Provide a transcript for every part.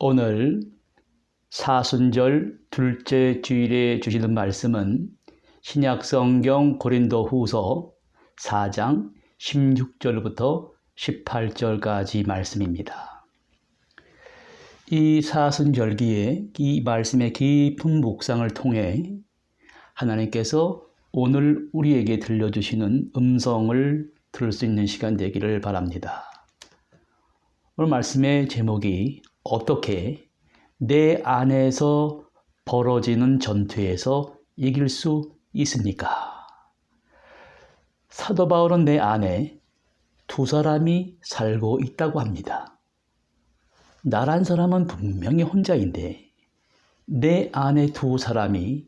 오늘 사순절 둘째 주일에 주시는 말씀은 신약성경 고린도후서 4장 16절부터 18절까지 말씀입니다. 이 사순절기에 이 말씀의 깊은 묵상을 통해 하나님께서 오늘 우리에게 들려주시는 음성을 들을 수 있는 시간 되기를 바랍니다. 오늘 말씀의 제목이 어떻게 내 안에서 벌어지는 전투에서 이길 수 있습니까? 사도 바울은 내 안에 두 사람이 살고 있다고 합니다. 나란 사람은 분명히 혼자인데 내 안에 두 사람이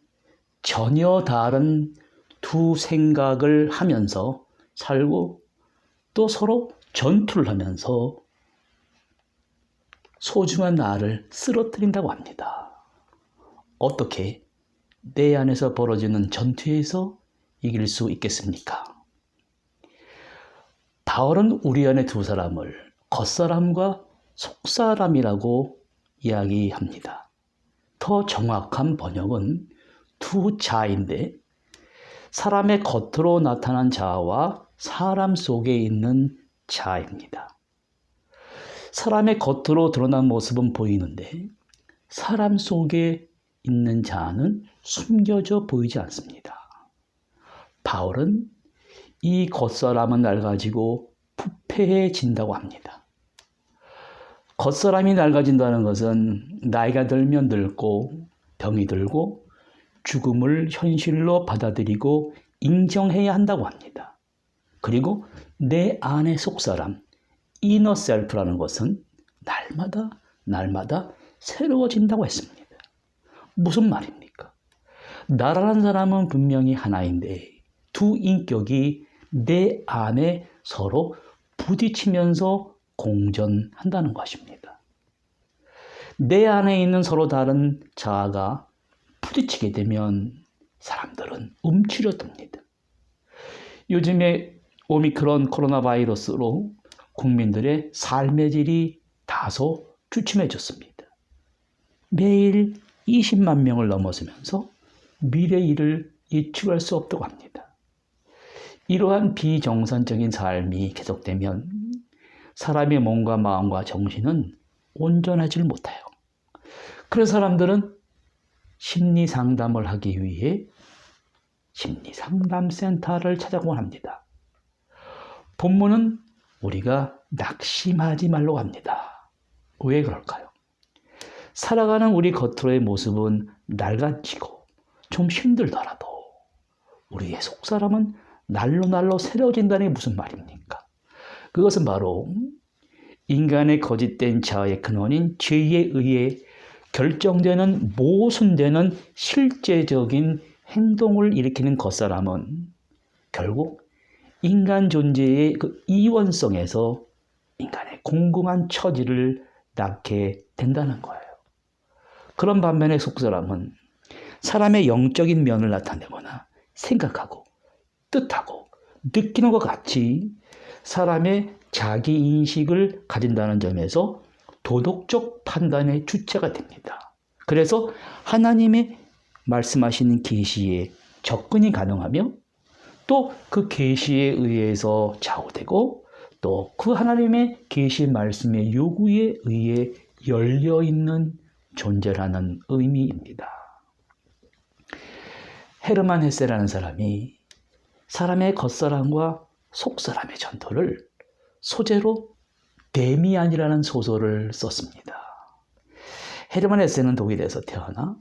전혀 다른 두 생각을 하면서 살고 또 서로 전투를 하면서 소중한 나를 쓰러뜨린다고 합니다. 어떻게 내 안에서 벌어지는 전투에서 이길 수 있겠습니까? 바울은 우리 안에 두 사람을 겉사람과 속사람이라고 이야기합니다. 더 정확한 번역은 두 자인데 사람의 겉으로 나타난 자와 사람 속에 있는 자입니다. 사람의 겉으로 드러난 모습은 보이는데 사람 속에 있는 자는 숨겨져 보이지 않습니다. 바울은 이 겉사람은 낡아지고 부패해진다고 합니다. 겉사람이 낡아진다는 것은 나이가 들면 늙고 병이 들고 죽음을 현실로 받아들이고 인정해야 한다고 합니다. 그리고 내 안의 속사람, 이너 셀프라는 것은 날마다 새로워진다고 했습니다. 무슨 말입니까? 나라는 사람은 분명히 하나인데 두 인격이 내 안에 서로 부딪히면서 공존한다는 것입니다. 내 안에 있는 서로 다른 자아가 부딪히게 되면 사람들은 움츠려듭니다. 요즘에 오미크론 코로나 바이러스로 국민들의 삶의 질이 다소 주춤해졌습니다. 매일 20만 명을 넘어서면서 미래의 일을 예측할 수 없다고 합니다. 이러한 비정상적인 삶이 계속되면 사람의 몸과 마음과 정신은 온전하지 못해요. 그래서 사람들은 심리 상담을 하기 위해 심리 상담센터를 찾아곤 합니다. 본문은 우리가 낙심하지 말라고 합니다. 왜 그럴까요? 살아가는 우리 겉으로의 모습은 낡아지고 좀 힘들더라도 우리의 속사람은 날로 새로워진다는 게 무슨 말입니까? 그것은 바로 인간의 거짓된 자아의 근원인 죄에 의해 결정되는 모순되는 실제적인 행동을 일으키는 겉사람은 결국 인간 존재의 그 이원성에서 인간의 공공한 처지를 낳게 된다는 거예요. 그런 반면에 속사람은 사람의 영적인 면을 나타내거나 생각하고 뜻하고 느끼는 것 같이 사람의 자기인식을 가진다는 점에서 도덕적 판단의 주체가 됩니다. 그래서 하나님의 말씀하시는 계시에 접근이 가능하며 또 그 계시에 의해서 좌우되고 또 그 하나님의 계시 말씀의 요구에 의해 열려있는 존재라는 의미입니다. 헤르만 헤세라는 사람이 사람의 겉사람과 속사람의 전투를 소재로 데미안이라는 소설을 썼습니다. 헤르만 헤세는 독일에서 태어나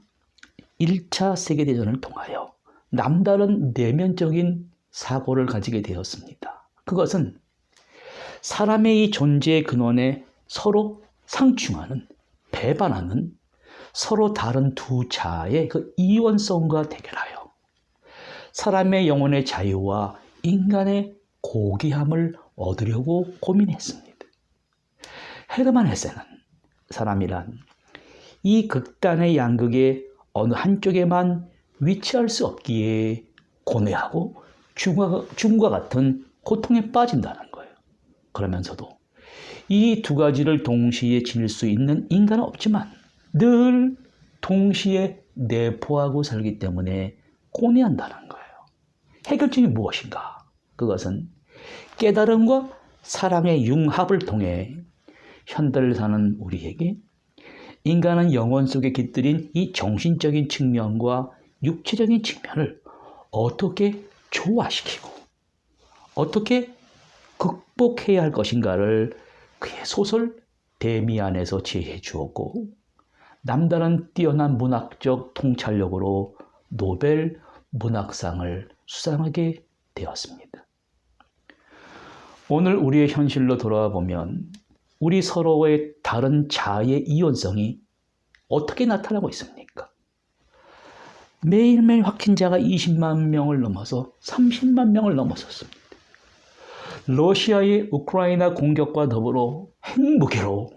1차 세계대전을 통하여 남다른 내면적인 사고를 가지게 되었습니다. 그것은 사람의 이 존재의 근원에 서로 상충하는, 배반하는 서로 다른 두 자아의 그 이원성과 대결하여 사람의 영혼의 자유와 인간의 고귀함을 얻으려고 고민했습니다. 헤르만 헤세는 사람이란 이 극단의 양극의 어느 한쪽에만 위치할 수 없기에 고뇌하고 죽음과 같은 고통에 빠진다는 거예요. 그러면서도 이 두 가지를 동시에 지닐 수 있는 인간은 없지만 늘 동시에 내포하고 살기 때문에 고뇌한다는 거예요. 해결책이 무엇인가? 그것은 깨달음과 사랑의 융합을 통해 현대를 사는 우리에게 인간은 영혼 속에 깃들인 이 정신적인 측면과 육체적인 측면을 어떻게 조화시키고 어떻게 극복해야 할 것인가를 그의 소설 데미안에서 제시해 주었고 남다른 뛰어난 문학적 통찰력으로 노벨 문학상을 수상하게 되었습니다. 오늘 우리의 현실로 돌아와 보면 우리 서로의 다른 자아의 이원성이 어떻게 나타나고 있습니까? 매일매일 확진자가 20만 명을 넘어서 30만 명을 넘어섰습니다. 러시아의 우크라이나 공격과 더불어 핵무기로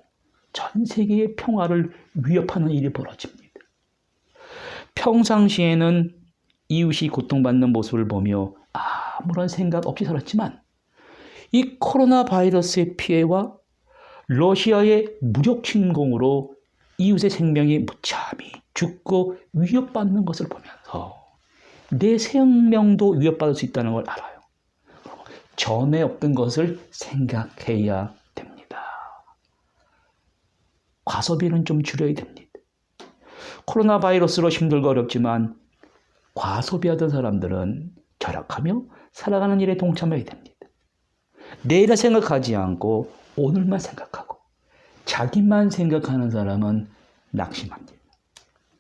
전 세계의 평화를 위협하는 일이 벌어집니다. 평상시에는 이웃이 고통받는 모습을 보며 아무런 생각 없이 살았지만 이 코로나 바이러스의 피해와 러시아의 무력 침공으로 이웃의 생명이 무참히 죽고 위협받는 것을 보면서 내 생명도 위협받을 수 있다는 걸 알아요. 전에 없던 것을 생각해야 됩니다. 과소비는 좀 줄여야 됩니다. 코로나 바이러스로 힘들고 어렵지만 과소비하던 사람들은 절약하며 살아가는 일에 동참해야 됩니다. 내일을 생각하지 않고 오늘만 생각하고 자기만 생각하는 사람은 낙심합니다.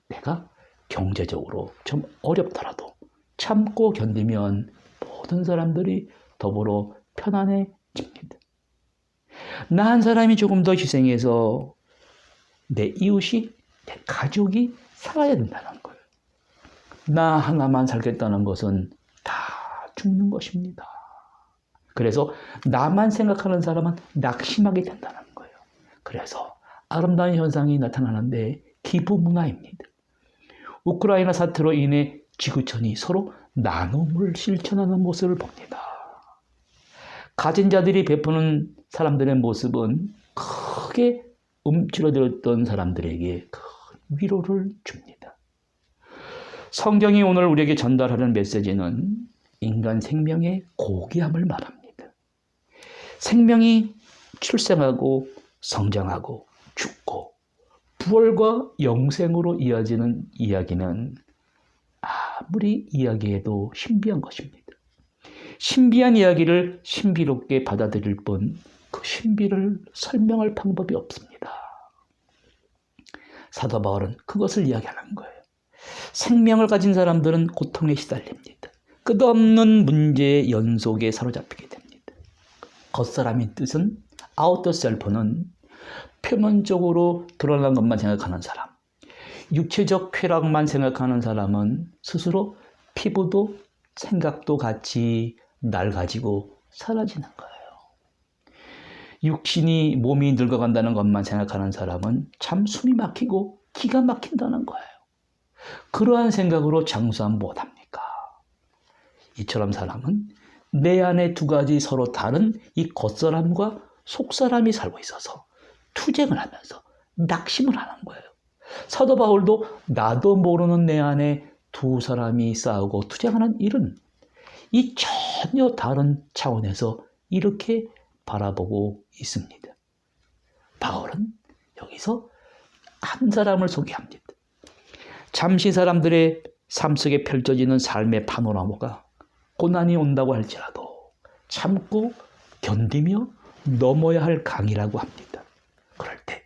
내가 경제적으로 좀 어렵더라도 참고 견디면 모든 사람들이 더불어 편안해집니다. 나 한 사람이 조금 더 희생해서 내 이웃이, 내 가족이 살아야 된다는 거예요. 나 하나만 살겠다는 것은 다 죽는 것입니다. 그래서 나만 생각하는 사람은 낙심하게 된다는 거예요. 그래서 아름다운 현상이 나타나는데 기부문화입니다. 우크라이나 사태로 인해 지구촌이 서로 나눔을 실천하는 모습을 봅니다. 가진 자들이 베푸는 사람들의 모습은 크게 움츠러들었던 사람들에게 큰 위로를 줍니다. 성경이 오늘 우리에게 전달하는 메시지는 인간 생명의 고귀함을 말합니다. 생명이 출생하고 성장하고 죽고 부활과 영생으로 이어지는 이야기는 아무리 이야기해도 신비한 것입니다. 신비한 이야기를 신비롭게 받아들일 뿐 그 신비를 설명할 방법이 없습니다. 사도 바울은 그것을 이야기하는 거예요. 생명을 가진 사람들은 고통에 시달립니다. 끝없는 문제의 연속에 사로잡히게 됩니다. 겉사람의 뜻은 아우터 셀프는 표면적으로 드러난 것만 생각하는 사람, 육체적 쾌락만 생각하는 사람은 스스로 피부도 생각도 같이 낡아지고 사라지는 거예요. 육신이 몸이 늙어간다는 것만 생각하는 사람은 참 숨이 막히고 기가 막힌다는 거예요. 그러한 생각으로 장수하면 못합니까? 이처럼 사람은 내 안에 두 가지 서로 다른 이 겉사람과 속사람이 살고 있어서 투쟁을 하면서 낙심을 하는 거예요. 사도 바울도 나도 모르는 내 안에 두 사람이 싸우고 투쟁하는 일은 이 전혀 다른 차원에서 이렇게 바라보고 있습니다. 바울은 여기서 한 사람을 소개합니다. 잠시 사람들의 삶 속에 펼쳐지는 삶의 파노라마가 고난이 온다고 할지라도 참고 견디며 넘어야 할 강이라고 합니다. 그럴 때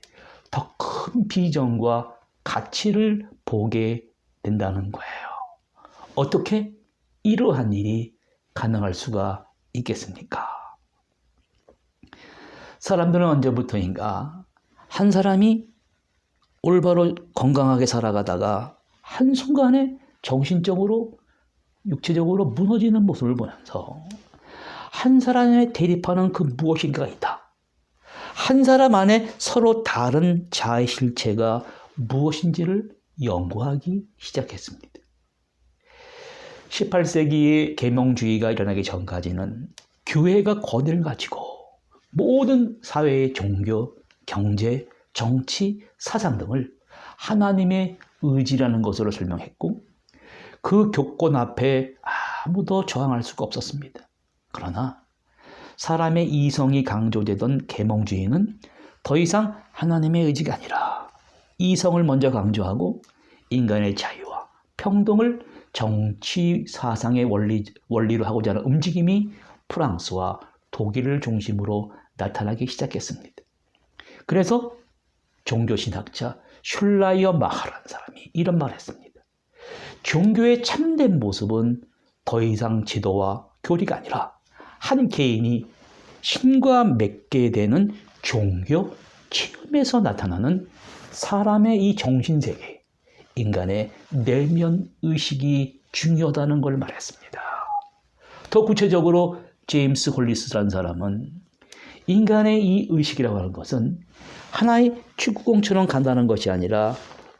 더 큰 비전과 가치를 보게 된다는 거예요. 어떻게 이러한 일이 가능할 수가 있겠습니까? 사람들은 언제부터인가 한 사람이 올바로 건강하게 살아가다가 한순간에 정신적으로 육체적으로 무너지는 모습을 보면서 한 사람에 대립하는 그 무엇인가가 있다. 한 사람 안에 서로 다른 자아의 실체가 무엇인지를 연구하기 시작했습니다. 18세기의 계몽주의가 일어나기 전까지는 교회가 권위를 가지고 모든 사회의 종교, 경제, 정치, 사상 등을 하나님의 의지라는 것으로 설명했고 그 교권 앞에 아무도 저항할 수가 없었습니다. 그러나 사람의 이성이 강조되던 계몽주의는 더 이상 하나님의 의지가 아니라 이성을 먼저 강조하고 인간의 자유와 평등을 정치 사상의 원리로 하고자 하는 움직임이 프랑스와 독일을 중심으로 나타나기 시작했습니다. 그래서 종교신학자 슐라이어 마하라는 사람이 이런 말을 했습니다. 종교의 참된 모습은 더 이상 지도와 교리가 아니라 한 개인이 신과 맺게 되는 종교 체험에서 나타나는 사람의 이 정신세계, 인간의 내면 의식이 중요하다는 걸 말했습니다. 더 구체적으로 제임스 홀리스라는 사람은 인간의 이 의식이라고 하는 것은 하나의 축구공처럼 간다는 것이 아니라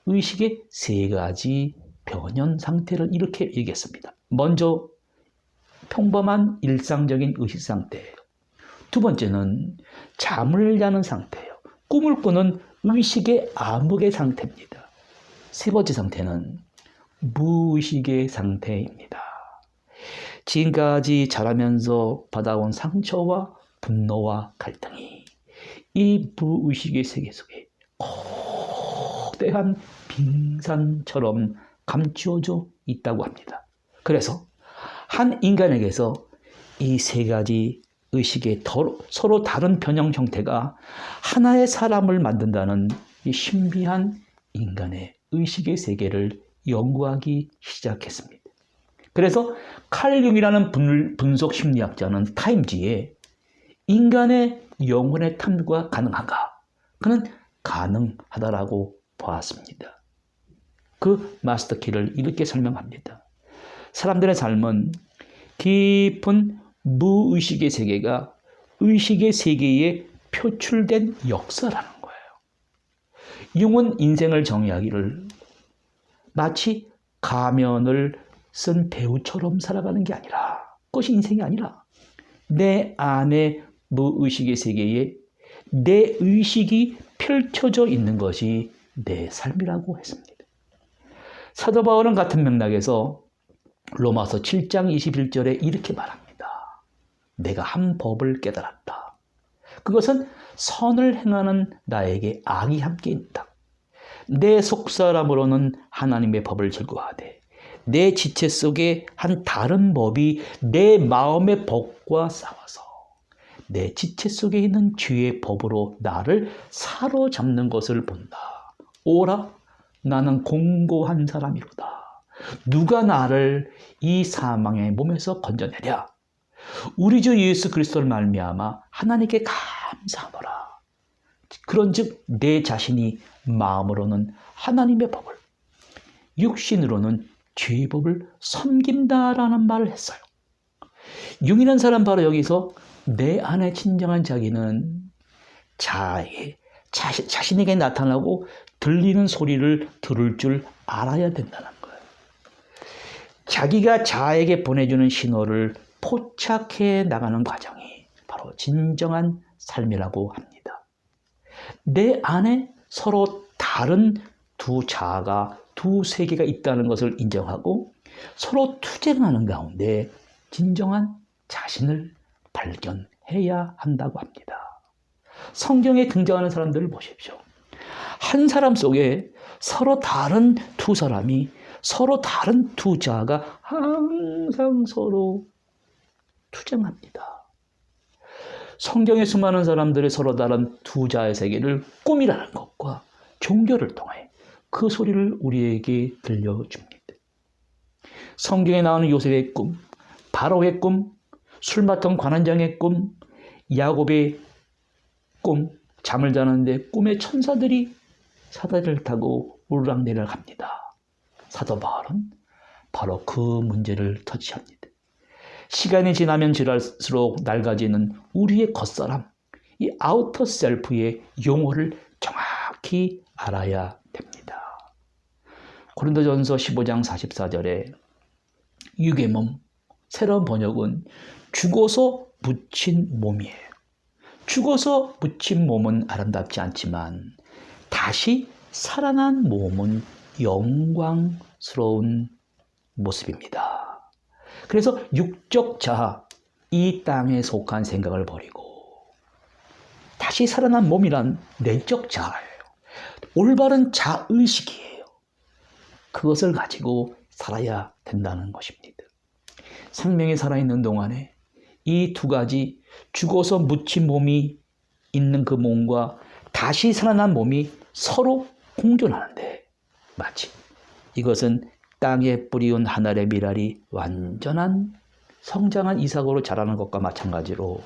의식의 세 가지 변형 상태를 이렇게 얘기했습니다. 먼저 평범한 일상적인 의식 상태예요. 두 번째는 잠을 자는 상태예요. 꿈을 꾸는 의식의 암흑의 상태입니다. 세 번째 상태는 무의식의 상태입니다. 지금까지 자라면서 받아온 상처와 분노와 갈등이 이 무의식의 세계 속에 거대한 빙산처럼 감추어져 있다고 합니다. 그래서 한 인간에게서 이 세 가지 의식의 서로 다른 변형 형태가 하나의 사람을 만든다는 이 신비한 인간의 의식의 세계를 연구하기 시작했습니다. 그래서 칼 융이라는 분석 심리학자는 타임지에 인간의 영혼의 탐구가 가능한가? 그는 가능하다라고 보았습니다. 그 마스터키를 이렇게 설명합니다. 사람들의 삶은 깊은 무의식의 세계가 의식의 세계에 표출된 역사라는 거예요. 융은 인생을 정의하기를 마치 가면을 쓴 배우처럼 살아가는 게 아니라, 그것이 인생이 아니라 내 안의 무의식의 세계에 내 의식이 펼쳐져 있는 것이 내 삶이라고 했습니다. 사도 바울은 같은 맥락에서 로마서 7장 21절에 이렇게 말합니다. 내가 한 법을 깨달았다. 그것은 선을 행하는 나에게 악이 함께 있다. 내 속사람으로는 하나님의 법을 즐거워하되 내 지체 속에 한 다른 법이 내 마음의 법과 싸워서 내 지체 속에 있는 죄의 법으로 나를 사로잡는 것을 본다. 오라, 나는 공고한 사람이로다. 누가 나를 이 사망의 몸에서 건져내랴. 우리 주 예수 그리스도를 말미암아 하나님께 감사하노라. 그런즉 내 자신이 마음으로는 하나님의 법을, 육신으로는 죄의 법을 섬긴다라는 말을 했어요. 융이라는 사람 바로 여기서 내 안에 진정한 자기는 자신에게 나타나고 들리는 소리를 들을 줄 알아야 된다는 거예요. 자기가 자에게 보내주는 신호를 포착해 나가는 과정이 바로 진정한 삶이라고 합니다. 내 안에 서로 다른 두 자아가, 두 세계가 있다는 것을 인정하고 서로 투쟁하는 가운데 진정한 자신을 발견해야 한다고 합니다. 성경에 등장하는 사람들을 보십시오. 한 사람 속에 서로 다른 두 사람이, 서로 다른 두 자아가 항상 서로 투쟁합니다. 성경의 수많은 사람들의 서로 다른 두 자의 세계를 꿈이라는 것과 종교를 통해 그 소리를 우리에게 들려줍니다. 성경에 나오는 요셉의 꿈, 바로의 꿈, 술 맡은 관원장의 꿈, 야곱의 꿈, 잠을 자는데 꿈에 천사들이 사다리를 타고 오르락내리락 합니다. 사도 바울은 바로 그 문제를 터치합니다. 시간이 지나면 지날수록 낡아지는 우리의 겉사람, 이 아우터 셀프의 용어를 정확히 알아야 됩니다. 고린도전서 15장 44절에 육의 몸, 새로운 번역은 죽어서 묻힌 몸이에요. 죽어서 묻힌 몸은 아름답지 않지만 다시 살아난 몸은 영광스러운 모습입니다. 그래서 육적 자아, 이 땅에 속한 생각을 버리고 다시 살아난 몸이란 내적 자아예요. 올바른 자의식이에요. 그것을 가지고 살아야 된다는 것입니다. 생명이 살아있는 동안에 이 두 가지, 죽어서 묻힌 몸이 있는 그 몸과 다시 살아난 몸이 서로 공존하는데, 마치 이것은 땅에 뿌리운 한 알의 밀알이 완전한 성장한 이삭으로 자라는 것과 마찬가지로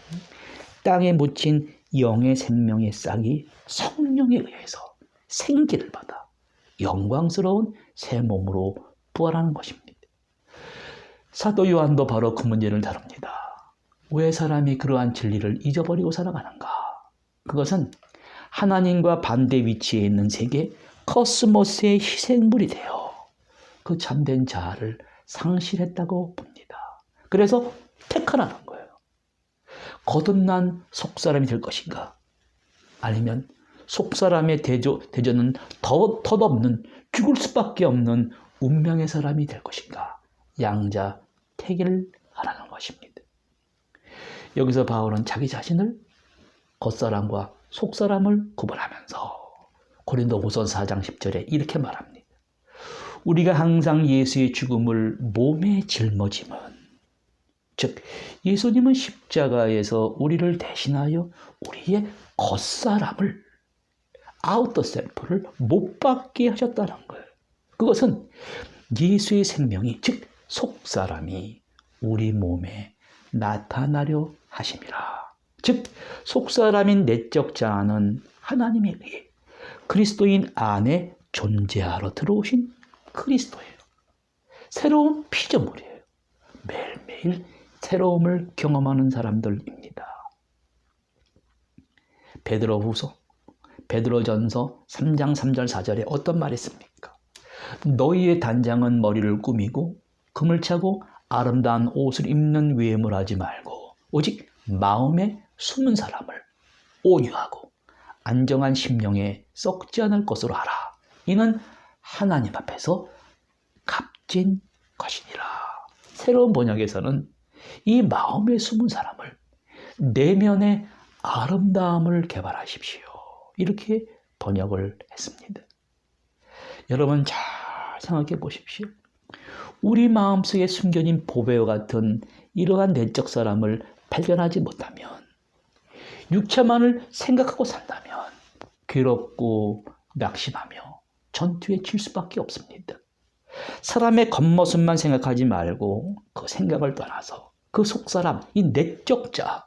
땅에 묻힌 영의 생명의 싹이 성령에 의해서 생기를 받아 영광스러운 새 몸으로 부활하는 것입니다. 사도 요한도 바로 그 문제를 다룹니다. 왜 사람이 그러한 진리를 잊어버리고 살아가는가? 그것은 하나님과 반대 위치에 있는 세계 코스모스의 희생물이 되어 그 참된 자아를 상실했다고 봅니다. 그래서 택하라는 거예요. 거듭난 속사람이 될 것인가? 아니면 속사람의 대전은 덧없는 죽을 수밖에 없는 운명의 사람이 될 것인가? 양자 택을 하라는 것입니다. 여기서 바울은 자기 자신을 겉사람과 속사람을 구분하면서 고린도후서 4장 10절에 이렇게 말합니다. 우리가 항상 예수의 죽음을 몸에 짊어짐은, 즉 예수님은 십자가에서 우리를 대신하여 우리의 겉사람을, 아우터 셀프를 못 받게 하셨다는 거예요. 그것은 예수의 생명이, 즉 속사람이 우리 몸에 나타나려 하심이라. 즉 속사람인 내적 자아는 하나님에 의해 그리스도인 안에 존재하러 들어오신 그리스도예요. 새로운 피조물이에요. 매일매일 새로움을 경험하는 사람들입니다. 베드로전서 3장 3절 4절에 어떤 말이 있습니까? 너희의 단장은 머리를 꾸미고 금을 차고 아름다운 옷을 입는 외모를 하지 말고 오직 마음에 숨은 사람을 온유하고 안정한 심령에 썩지 않을 것으로 하라. 이는 하나님 앞에서 값진 것이니라. 새로운 번역에서는 이 마음에 숨은 사람을, 내면의 아름다움을 개발하십시오. 이렇게 번역을 했습니다. 여러분 잘 생각해 보십시오. 우리 마음속에 숨겨진 보배와 같은 이러한 내적 사람을 발견하지 못하면, 육체만을 생각하고 산다면 괴롭고 낙심하며 전투에 질 수밖에 없습니다. 사람의 겉모습만 생각하지 말고 그 생각을 떠나서 그 속사람, 이 내적 자,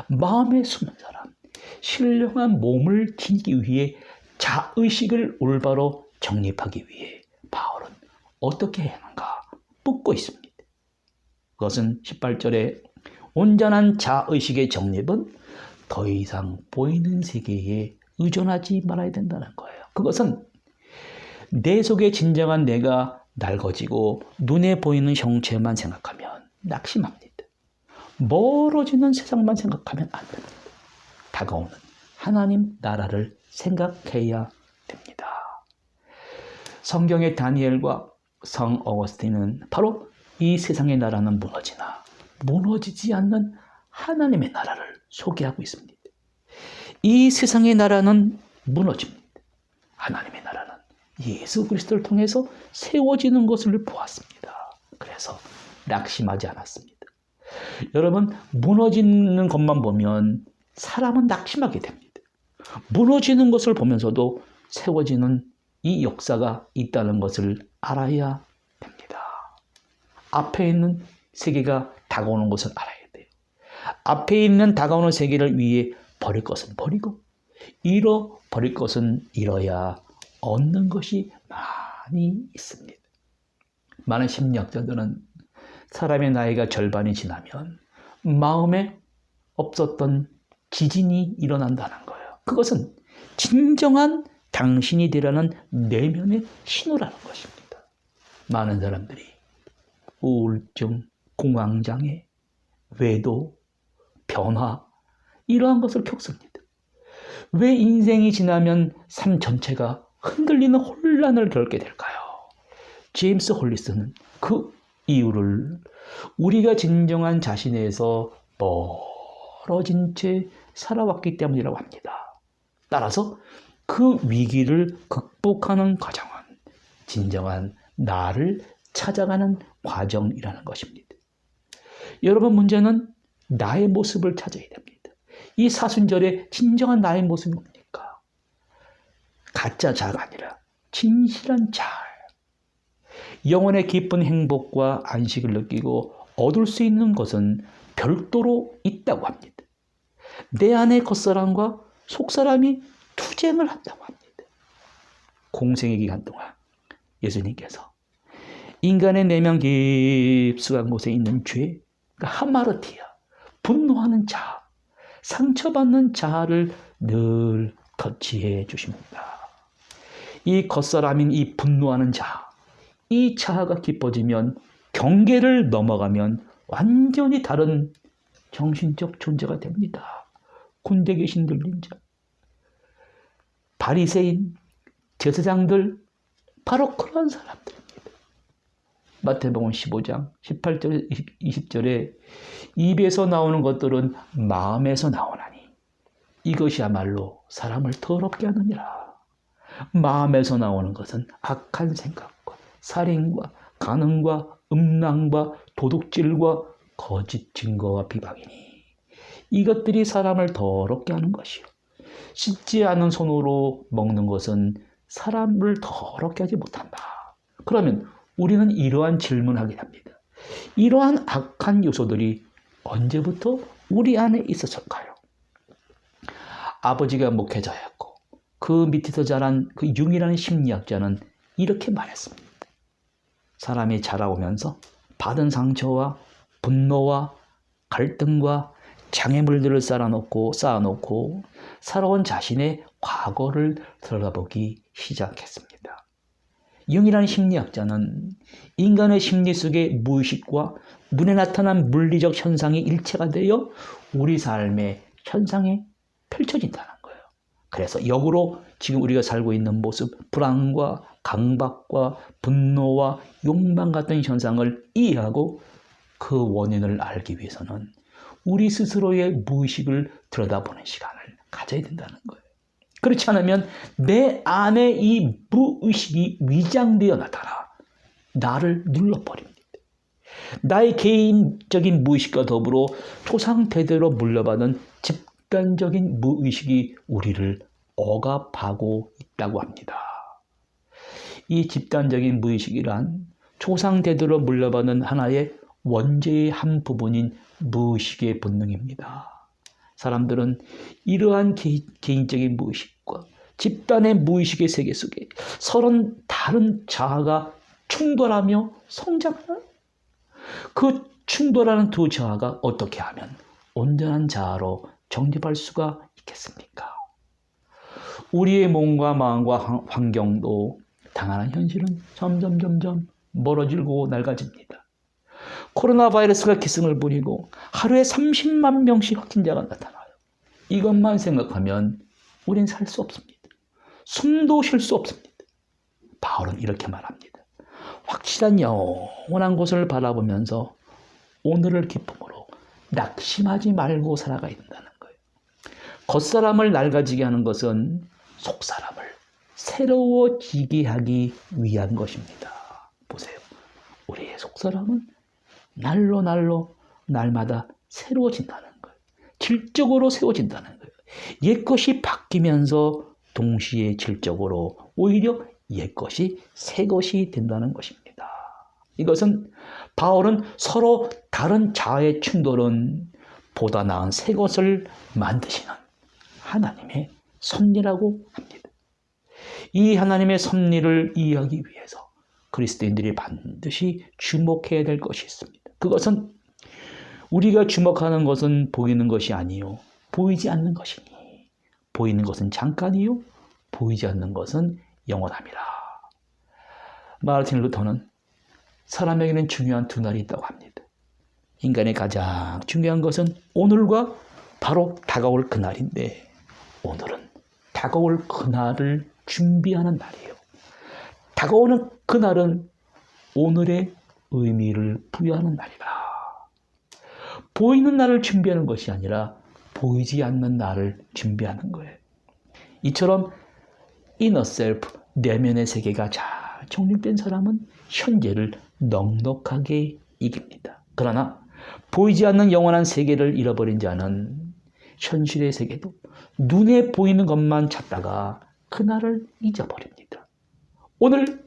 마음에 숨은 사람, 신령한 몸을 지니기 위해 자의식을 올바로 정립하기 위해 바울은 어떻게 해야 하는가 묻고 있습니다. 그것은 18절에 온전한 자의식의 정립은 더 이상 보이는 세계에 의존하지 말아야 된다는 거예요. 그것은 내 속에 진정한 내가 낡아지고 눈에 보이는 형체만 생각하면 낙심합니다. 멀어지는 세상만 생각하면 안 됩니다. 다가오는 하나님 나라를 생각해야 됩니다. 성경의 다니엘과 성 어거스틴은 바로 이 세상의 나라는 무너지나 무너지지 않는 하나님의 나라를 소개하고 있습니다. 이 세상의 나라는 무너집니다. 하나님의 나라는 예수 그리스도를 통해서 세워지는 것을 보았습니다. 그래서 낙심하지 않았습니다. 여러분, 무너지는 것만 보면 사람은 낙심하게 됩니다. 무너지는 것을 보면서도 세워지는 이 역사가 있다는 것을 알아야 됩니다. 앞에 있는 세계가 다가오는 것을 알아야 돼요. 앞에 있는 다가오는 세계를 위해 버릴 것은 버리고 잃어버릴 것은 잃어야 얻는 것이 많이 있습니다. 많은 심리학자들은 사람의 나이가 절반이 지나면 마음에 없었던 지진이 일어난다는 거예요. 그것은 진정한 당신이 되라는 내면의 신호라는 것입니다. 많은 사람들이 우울증, 공황장애, 외도, 변화, 이러한 것을 겪습니다. 왜 인생이 지나면 삶 전체가 흔들리는 혼란을 겪게 될까요? 제임스 홀리스는 그 이유를 우리가 진정한 자신에서 멀어진 채 살아왔기 때문이라고 합니다. 따라서 그 위기를 극복하는 과정은 진정한 나를 찾아가는 과정이라는 것입니다. 여러분, 문제는 나의 모습을 찾아야 됩니다. 이 사순절의 진정한 나의 모습이 뭡니까? 가짜 자가 아니라 진실한 자. 영혼의 깊은 행복과 안식을 느끼고 얻을 수 있는 것은 별도로 있다고 합니다. 내 안의 겉사람과 속사람이 투쟁을 한다고 합니다. 공생의 기간 동안 예수님께서 인간의 내면 깊숙한 곳에 있는 죄, 그러니까 하마르티아, 분노하는 자, 상처받는 자를 늘 터치해 주십니다. 이 겉사람인 이 분노하는 자, 이 자아가 깊어지면 경계를 넘어가면 완전히 다른 정신적 존재가 됩니다. 군대 계신 들린 자, 바리새인, 제사장들, 바로 그런 사람들입니다. 마태복음 15장 18절 20절에 입에서 나오는 것들은 마음에서 나오나니 이것이야말로 사람을 더럽게 하느니라. 마음에서 나오는 것은 악한 생각과 살인과 간음과 음란과 도둑질과 거짓 증거와 비방이니 이것들이 사람을 더럽게 하는 것이요. 씻지 않은 손으로 먹는 것은 사람을 더럽게 하지 못한다. 그러면 우리는 이러한 질문을 하게 됩니다. 이러한 악한 요소들이 언제부터 우리 안에 있었을까요? 아버지가 목회자였고 그 밑에서 자란 그 융이라는 심리학자는 이렇게 말했습니다. 사람이 자라오면서 받은 상처와 분노와 갈등과 장애물들을 쌓아놓고 살아온 자신의 과거를 들여다보기 시작했습니다. 융이라는 심리학자는 인간의 심리 속의 무의식과 눈에 나타난 물리적 현상이 일체가 되어 우리 삶의 현상에 펼쳐진다는 거예요. 그래서 역으로 지금 우리가 살고 있는 모습, 불안과 강박과 분노와 욕망 같은 현상을 이해하고 그 원인을 알기 위해서는 우리 스스로의 무의식을 들여다보는 시간을 가져야 된다는 거예요. 그렇지 않으면 내 안에 이 무의식이 위장되어 나타나 나를 눌러버립니다. 나의 개인적인 무의식과 더불어 조상 대대로 물려받은 집단적인 무의식이 우리를 억압하고 있다고 합니다. 이 집단적인 무의식이란 조상 대대로 물려받은 하나의 원죄의 한 부분인 무의식의 본능입니다. 사람들은 이러한 개인적인 무의식과 집단의 무의식의 세계 속에 서로 다른 자아가 충돌하며 성장하는 그 충돌하는 두 자아가 어떻게 하면 온전한 자아로 정립할 수가 있겠습니까? 우리의 몸과 마음과 환경도 당하는 현실은 점점 멀어지고 낡아집니다. 코로나 바이러스가 기승을 부리고 하루에 30만 명씩 확진자가 나타나요. 이것만 생각하면 우린 살 수 없습니다. 숨도 쉴 수 없습니다. 바울은 이렇게 말합니다. 확실한 영원한 곳을 바라보면서 오늘을 기쁨으로 낙심하지 말고 살아가야 된다는 거예요. 겉사람을 낡아지게 하는 것은 속사람을 새로워지게 하기 위한 것입니다. 보세요. 우리의 속사람은 날로 날마다 새로워진다는 거예요. 질적으로 새로워진다는 거예요. 옛것이 바뀌면서 동시에 질적으로 오히려 옛것이 새것이 된다는 것입니다. 이것은 바울은 서로 다른 자아의 충돌은 보다 나은 새것을 만드시는 하나님의 섭리라고 합니다. 이 하나님의 섭리를 이해하기 위해서 그리스도인들이 반드시 주목해야 될 것이 있습니다. 그것은 우리가 주목하는 것은 보이는 것이 아니요 보이지 않는 것이니 보이는 것은 잠깐이요 보이지 않는 것은 영원함이라. 마르틴 루터는 사람에게는 중요한 두 날이 있다고 합니다. 인간의 가장 중요한 것은 오늘과 바로 다가올 그날인데 오늘은 다가올 그날을 준비하는 날이에요. 다가오는 그날은 오늘의 의미를 부여하는 날이다. 보이는 날을 준비하는 것이 아니라 보이지 않는 날을 준비하는 거예요. 이처럼 inner self, 내면의 세계가 잘 정립된 사람은 현재를 넉넉하게 이깁니다. 그러나 보이지 않는 영원한 세계를 잃어버린 자는 현실의 세계도 눈에 보이는 것만 찾다가 그날을 잊어버립니다. 오늘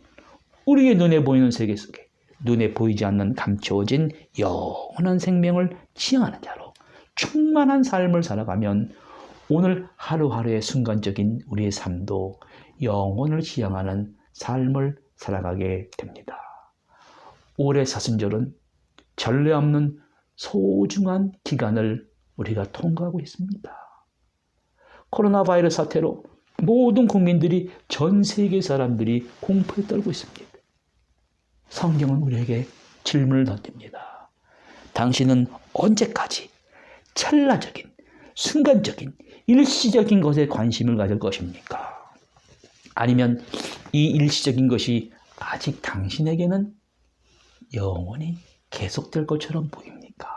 우리의 눈에 보이는 세계 속에 눈에 보이지 않는 감추어진 영원한 생명을 지향하는 자로 충만한 삶을 살아가면 오늘 하루하루의 순간적인 우리의 삶도 영혼을 지향하는 삶을 살아가게 됩니다. 올해 사순절은 전례 없는 소중한 기간을 우리가 통과하고 있습니다. 코로나 바이러스 사태로 모든 국민들이, 전 세계 사람들이 공포에 떨고 있습니다. 성경은 우리에게 질문을 던집니다. 당신은 언제까지 찰나적인, 순간적인, 일시적인 것에 관심을 가질 것입니까? 아니면 이 일시적인 것이 아직 당신에게는 영원히 계속될 것처럼 보입니까?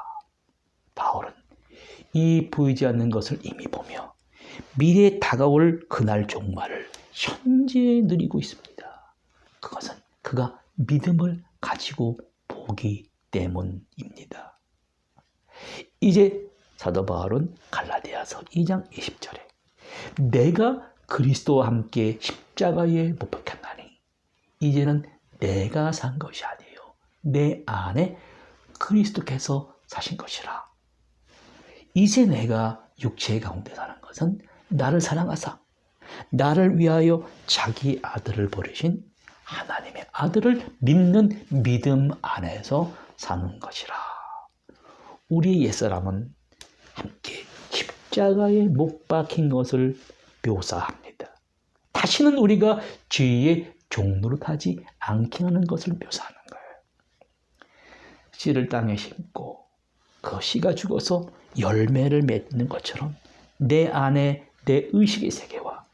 바울은 이 보이지 않는 것을 이미 보며 미래에 다가올 그날 종말을 현재 누리고 있습니다. 그것은 그가 믿음을 가지고 보기 때문입니다. 이제 사도 바울은 갈라디아서 2장 20절에 내가 그리스도와 함께 십자가에 못 박혔나니 이제는 내가 산 것이 아니에요. 내 안에 그리스도께서 사신 것이라. 이제 내가 육체 가운데 사는 것은 나를 사랑하사 나를 위하여 자기 아들을 버리신 하나님의 아들을 믿는 믿음 안에서 사는 것이라. 우리 옛사람은 함께 십자가에 못 박힌 것을 묘사합니다. 다시는 우리가 죄의 종노릇하지 않게 하는 것을 묘사하는 거예요. 씨를 땅에 심고 그 씨가 죽어서 열매를 맺는 것처럼 내 안에 내 의식의 세계와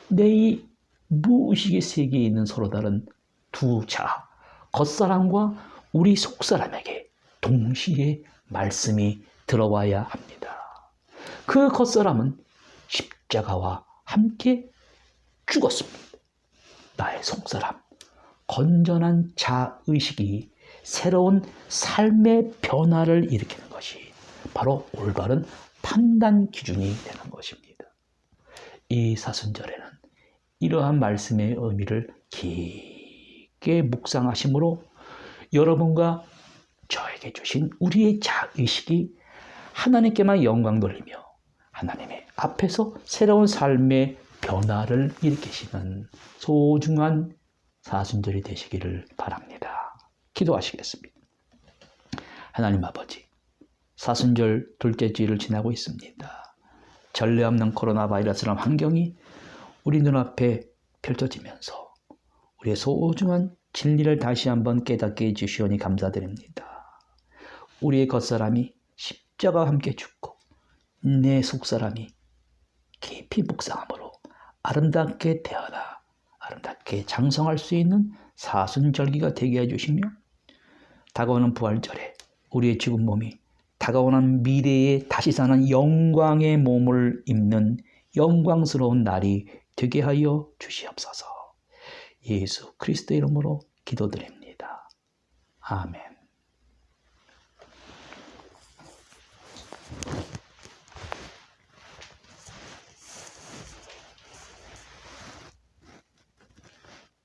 내 이 무의식의 세계에 있는 서로 다른 두 자, 겉사람과 우리 속사람에게 동시에 말씀이 들어와야 합니다. 그 겉사람은 십자가와 함께 죽었습니다. 나의 속사람, 건전한 자의식이 새로운 삶의 변화를 일으키는 것이 바로 올바른 판단 기준이 되는 것입니다. 이 사순절에는 이러한 말씀의 의미를 깊게 묵상하심으로 여러분과 저에게 주신 우리의 자의식이 하나님께만 영광 돌리며 하나님의 앞에서 새로운 삶의 변화를 일으키시는 소중한 사순절이 되시기를 바랍니다. 기도하시겠습니다. 하나님 아버지, 사순절 둘째 주일을 지나고 있습니다. 전례 없는 코로나 바이러스란 환경이 우리 눈앞에 펼쳐지면서 우리의 소중한 진리를 다시 한번 깨닫게 해주시오니 감사드립니다. 우리의 겉사람이 십자가와 함께 죽고 내 속사람이 깊이 묵상함으로 아름답게 태어나 아름답게 장성할 수 있는 사순절기가 되게 해주시며 다가오는 부활절에 우리의 죽은 몸이 다가오는 미래에 다시 사는 영광의 몸을 입는 영광스러운 날이 되게 하여 주시옵소서. 예수 그리스도의 이름으로 기도드립니다. 아멘.